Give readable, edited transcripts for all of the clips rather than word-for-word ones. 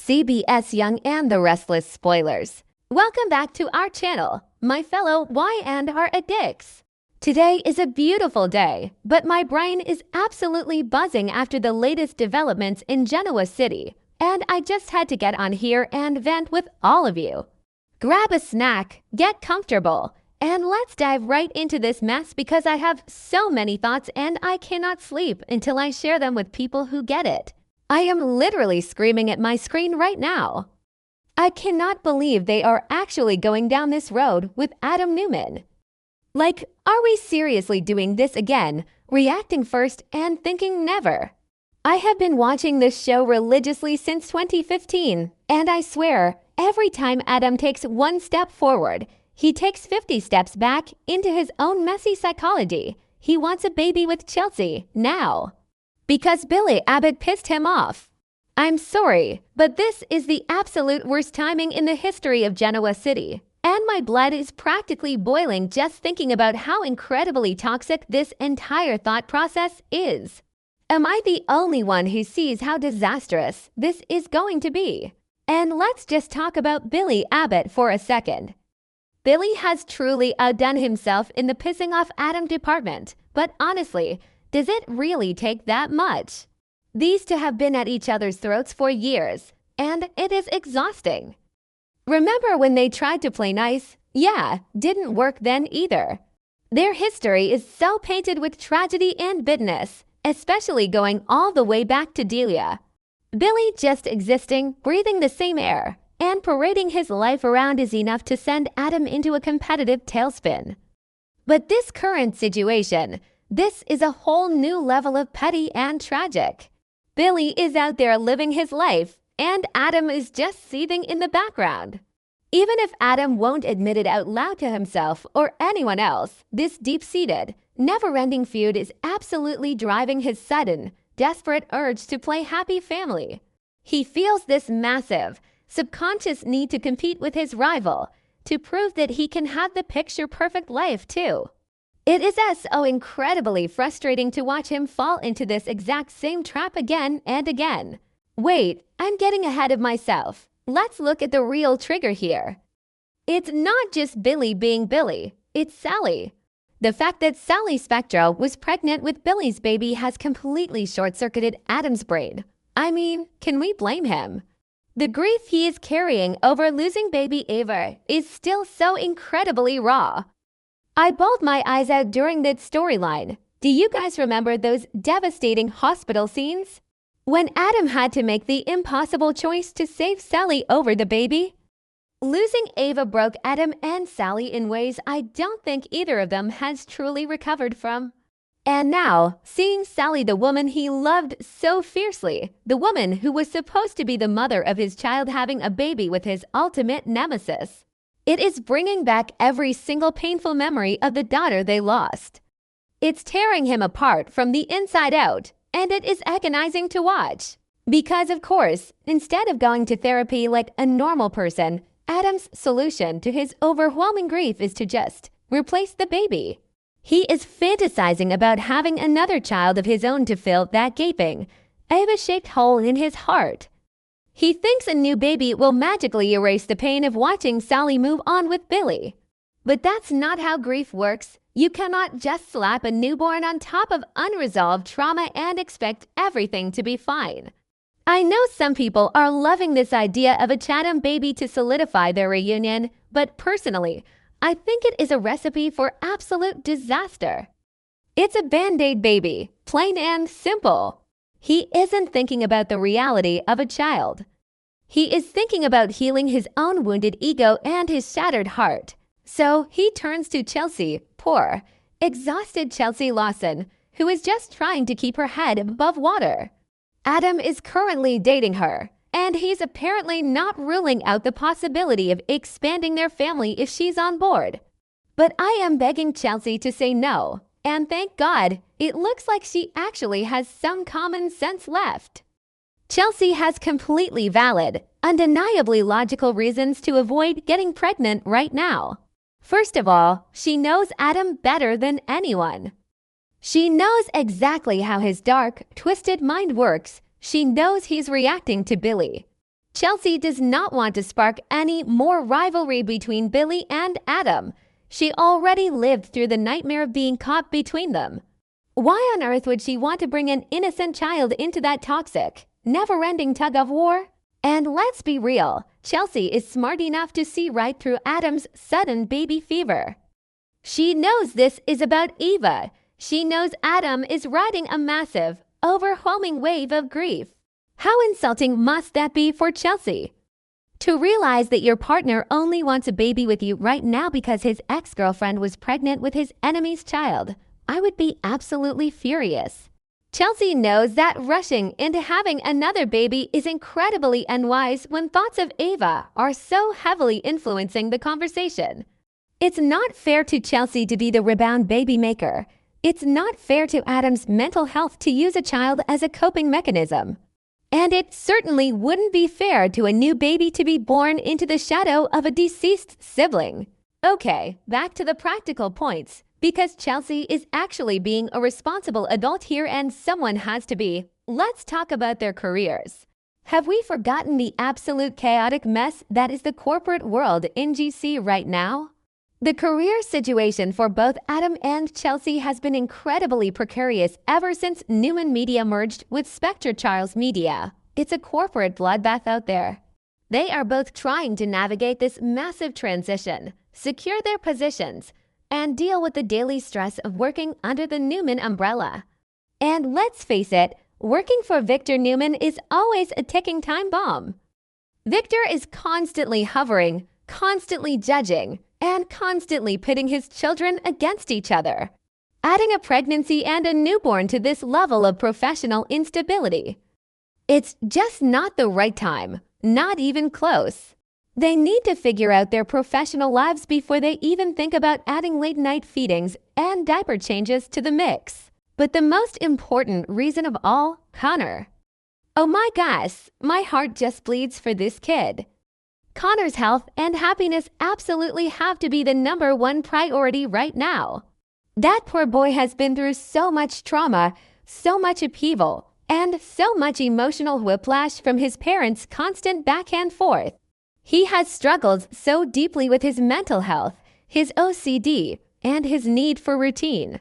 CBS Young and the Restless spoilers. Welcome back to our channel, my fellow Y&R addicts. Today is a beautiful day, but my brain is absolutely buzzing after the latest developments in Genoa City, and I just had to get on here and vent with all of you. Grab a snack, get comfortable, and let's dive right into this mess because I have so many thoughts and I cannot sleep until I share them with people who get it. I am literally screaming at my screen right now. I cannot believe they are actually going down this road with Adam Newman. Like, are we seriously doing this again, reacting first and thinking never? I have been watching this show religiously since 2015, and I swear, every time Adam takes one step forward, he takes 50 steps back into his own messy psychology. He wants a baby with Chelsea, now. Because Billy Abbott pissed him off. I'm sorry, but this is the absolute worst timing in the history of Genoa City. And my blood is practically boiling just thinking about how incredibly toxic this entire thought process is. Am I the only one who sees how disastrous this is going to be? And let's just talk about Billy Abbott for a second. Billy has truly outdone himself in the pissing off Adam department, but honestly, does it really take that much? These two have been at each other's throats for years, and it is exhausting. Remember when they tried to play nice? Yeah, didn't work then either. Their history is so painted with tragedy and bitterness, especially going all the way back to Delia. Billy just existing, breathing the same air, and parading his life around is enough to send Adam into a competitive tailspin. But this current situation, this is a whole new level of petty and tragic. Billy is out there living his life, and Adam is just seething in the background. Even if Adam won't admit it out loud to himself or anyone else, this deep-seated, never-ending feud is absolutely driving his sudden, desperate urge to play happy family. He feels this massive, subconscious need to compete with his rival, to prove that he can have the picture-perfect life too. It is so incredibly frustrating to watch him fall into this exact same trap again and again. Wait, I'm getting ahead of myself. Let's look at the real trigger here. It's not just Billy being Billy, it's Sally. The fact that Sally Spectro was pregnant with Billy's baby has completely short-circuited Adam's brain. I mean, can we blame him? The grief he is carrying over losing baby Ava is still so incredibly raw. I bawled my eyes out during that storyline. Do you guys remember those devastating hospital scenes? When Adam had to make the impossible choice to save Sally over the baby? Losing Ava broke Adam and Sally in ways I don't think either of them has truly recovered from. And now, seeing Sally, the woman he loved so fiercely, the woman who was supposed to be the mother of his child, having a baby with his ultimate nemesis. It is bringing back every single painful memory of the daughter they lost. It's tearing him apart from the inside out, and it is agonizing to watch. Because, of course, instead of going to therapy like a normal person, Adam's solution to his overwhelming grief is to just replace the baby. He is fantasizing about having another child of his own to fill that gaping, Ava-shaped hole in his heart. He thinks a new baby will magically erase the pain of watching Sally move on with Billy. But that's not how grief works. You cannot just slap a newborn on top of unresolved trauma and expect everything to be fine. I know some people are loving this idea of a Chatham baby to solidify their reunion, but personally, I think it is a recipe for absolute disaster. It's a Band-Aid baby, plain and simple. He isn't thinking about the reality of a child. He is thinking about healing his own wounded ego and his shattered heart. So he turns to Chelsea, poor, exhausted Chelsea Lawson, who is just trying to keep her head above water. Adam is currently dating her, and he's apparently not ruling out the possibility of expanding their family if she's on board. But I am begging Chelsea to say no. And thank God, it looks like she actually has some common sense left. Chelsea has completely valid, undeniably logical reasons to avoid getting pregnant right now. First of all, she knows Adam better than anyone. She knows exactly how his dark, twisted mind works. She knows he's reacting to Billy. Chelsea does not want to spark any more rivalry between Billy and Adam. She already lived through the nightmare of being caught between them. Why on earth would she want to bring an innocent child into that toxic, never-ending tug of war? And let's be real, Chelsea is smart enough to see right through Adam's sudden baby fever. She knows this is about Eva. She knows Adam is riding a massive, overwhelming wave of grief. How insulting must that be for Chelsea? To realize that your partner only wants a baby with you right now because his ex-girlfriend was pregnant with his enemy's child, I would be absolutely furious. Chelsea knows that rushing into having another baby is incredibly unwise when thoughts of Eva are so heavily influencing the conversation. It's not fair to Chelsea to be the rebound baby maker. It's not fair to Adam's mental health to use a child as a coping mechanism. And it certainly wouldn't be fair to a new baby to be born into the shadow of a deceased sibling. Okay, back to the practical points. Because Chelsea is actually being a responsible adult here and someone has to be, let's talk about their careers. Have we forgotten the absolute chaotic mess that is the corporate world in GC right now? The career situation for both Adam and Chelsea has been incredibly precarious ever since Newman Media merged with Spectre Charles Media. It's a corporate bloodbath out there. They are both trying to navigate this massive transition, secure their positions, and deal with the daily stress of working under the Newman umbrella. And let's face it, working for Victor Newman is always a ticking time bomb. Victor is constantly hovering, constantly judging, and constantly pitting his children against each other. Adding a pregnancy and a newborn to this level of professional instability. It's just not the right time, not even close. They need to figure out their professional lives before they even think about adding late-night feedings and diaper changes to the mix. But the most important reason of all, Connor. Oh my gosh, my heart just bleeds for this kid. Connor's health and happiness absolutely have to be the #1 priority right now. That poor boy has been through so much trauma, so much upheaval, and so much emotional whiplash from his parents' constant back and forth. He has struggled so deeply with his mental health, his OCD, and his need for routine.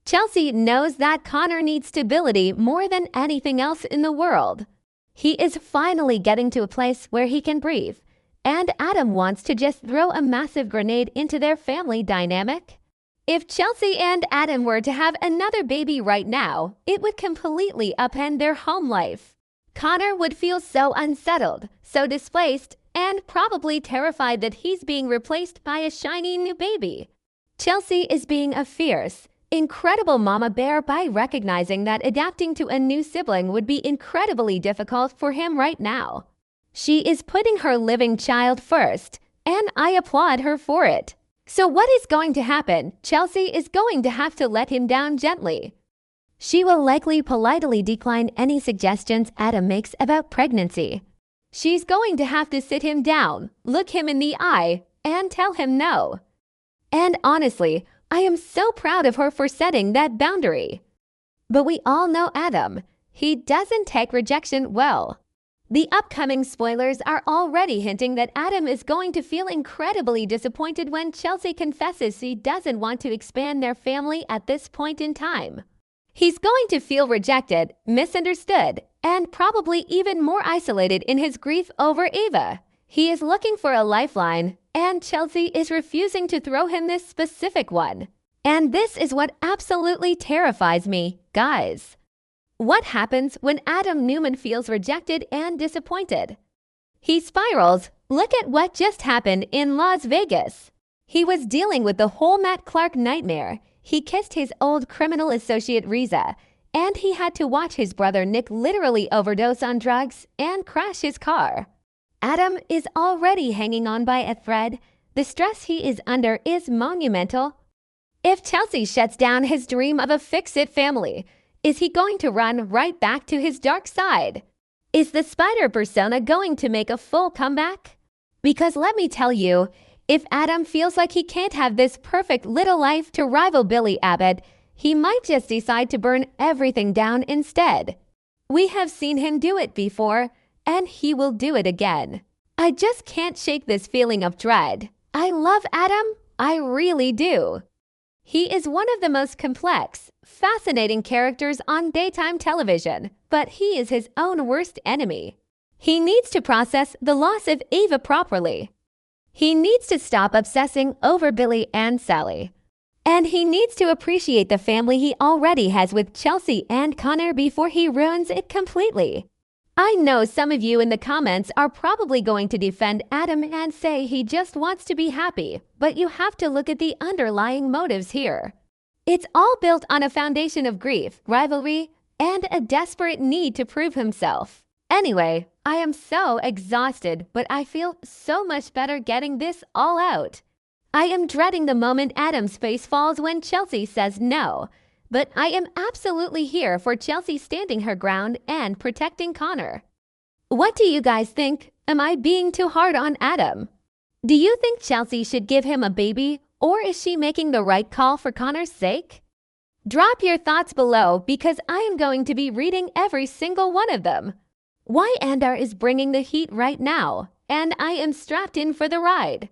Chelsea knows that Connor needs stability more than anything else in the world. He is finally getting to a place where he can breathe, and Adam wants to just throw a massive grenade into their family dynamic. If Chelsea and Adam were to have another baby right now, it would completely upend their home life. Connor would feel so unsettled, so displaced, and probably terrified that he's being replaced by a shiny new baby. Chelsea is being a fierce, incredible mama bear by recognizing that adapting to a new sibling would be incredibly difficult for him right now. She is putting her living child first, and I applaud her for it. So what is going to happen? Chelsea is going to have to let him down gently. She will likely politely decline any suggestions Adam makes about pregnancy. She's going to have to sit him down, look him in the eye, and tell him no. And honestly, I am so proud of her for setting that boundary. But we all know Adam. He doesn't take rejection well. The upcoming spoilers are already hinting that Adam is going to feel incredibly disappointed when Chelsea confesses she doesn't want to expand their family at this point in time. He's going to feel rejected, misunderstood, and probably even more isolated in his grief over Eva. He is looking for a lifeline, and Chelsea is refusing to throw him this specific one. And this is what absolutely terrifies me, guys. What happens when Adam Newman feels rejected and disappointed? He spirals. Look at what just happened in Las Vegas. He was dealing with the whole Matt Clark nightmare. He kissed his old criminal associate Riza, and he had to watch his brother Nick literally overdose on drugs and crash his car. Adam is already hanging on by a thread. The stress he is under is monumental. If Chelsea shuts down his dream of a fix-it family, is he going to run right back to his dark side? Is the spider persona going to make a full comeback? Because let me tell you, if Adam feels like he can't have this perfect little life to rival Billy Abbott, he might just decide to burn everything down instead. We have seen him do it before, and he will do it again. I just can't shake this feeling of dread. I love Adam. I really do. He is one of the most complex, fascinating characters on daytime television, but he is his own worst enemy. He needs to process the loss of Ava properly. He needs to stop obsessing over Billy and Sally. And he needs to appreciate the family he already has with Chelsea and Connor before he ruins it completely. I know some of you in the comments are probably going to defend Adam and say he just wants to be happy, but you have to look at the underlying motives here. It's all built on a foundation of grief, rivalry, and a desperate need to prove himself. Anyway, I am so exhausted, but I feel so much better getting this all out. I am dreading the moment Adam's face falls when Chelsea says no. But I am absolutely here for Chelsea standing her ground and protecting Connor. What do you guys think? Am I being too hard on Adam? Do you think Chelsea should give him a baby, or is she making the right call for Connor's sake? Drop your thoughts below because I am going to be reading every single one of them. Y&R is bringing the heat right now, and I am strapped in for the ride.